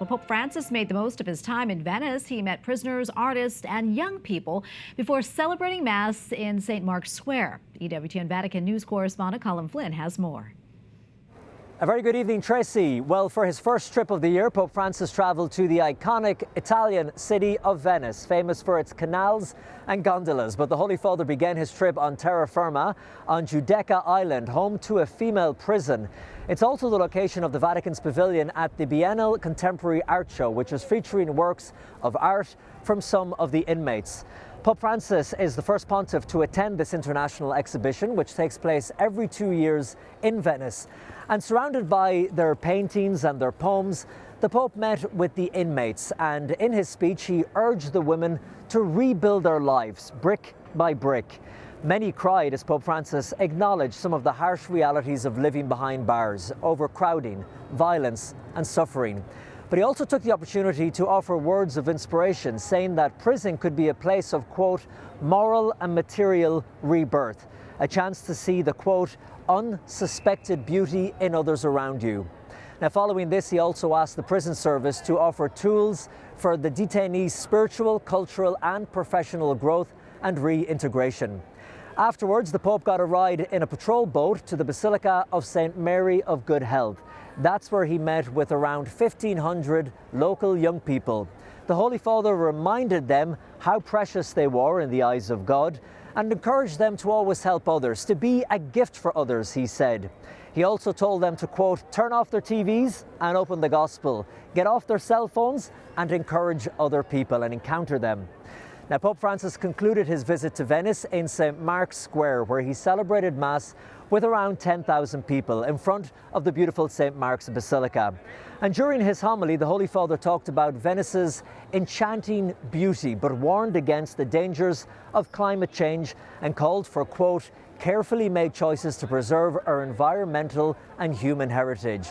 Well, Pope Francis made the most of his time in Venice. He met prisoners, artists, and young people before celebrating Mass in St. Mark's Square. EWTN Vatican News Correspondent Colm Flynn has more. A very good evening, Tracy. Well, for his first trip of the year, Pope Francis traveled to the iconic Italian city of Venice, famous for its canals and gondolas. But the Holy Father began his trip on terra firma on Giudecca Island, home to a female prison. It's also the location of the Vatican's pavilion at the Biennale Contemporary Art Show, which is featuring works of art from some of the inmates. Pope Francis is the first pontiff to attend this international exhibition, which takes place every 2 years in Venice. And surrounded by their paintings and their poems, the Pope met with the inmates, and in his speech he urged the women to rebuild their lives brick by brick. Many cried as Pope Francis acknowledged some of the harsh realities of living behind bars: overcrowding, violence and suffering. But he also took the opportunity to offer words of inspiration, saying that prison could be a place of, quote, moral and material rebirth, a chance to see the, quote, unsuspected beauty in others around you. Now, following this, he also asked the prison service to offer tools for the detainees' spiritual, cultural and professional growth and reintegration. Afterwards, the Pope got a ride in a patrol boat to the Basilica of St. Mary of Good Health. That's where he met with around 1,500 local young people. The Holy Father reminded them how precious they were in the eyes of God and encouraged them to always help others, to be a gift for others, he said. He also told them to, quote, turn off their TVs and open the gospel, get off their cell phones and encourage other people and encounter them. Now, Pope Francis concluded his visit to Venice in St. Mark's Square, where he celebrated Mass with around 10,000 people in front of the beautiful St. Mark's Basilica. And during his homily, the Holy Father talked about Venice's enchanting beauty, but warned against the dangers of climate change and called for, quote, carefully made choices to preserve our environmental and human heritage.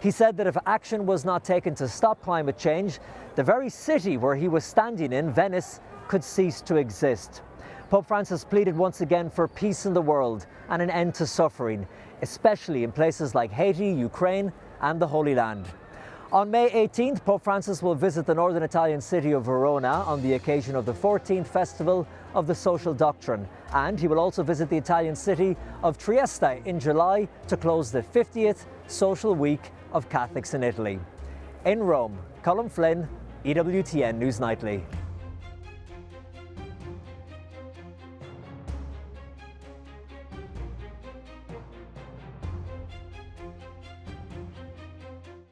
He said that if action was not taken to stop climate change, the very city where he was standing in, Venice, could cease to exist. Pope Francis pleaded once again for peace in the world and an end to suffering, especially in places like Haiti, Ukraine and the Holy Land. On May 18th, Pope Francis will visit the northern Italian city of Verona on the occasion of the 14th Festival of the Social Doctrine, and he will also visit the Italian city of Trieste in July to close the 50th Social Week of Catholics in Italy. In Rome, Colm Flynn, EWTN News Nightly.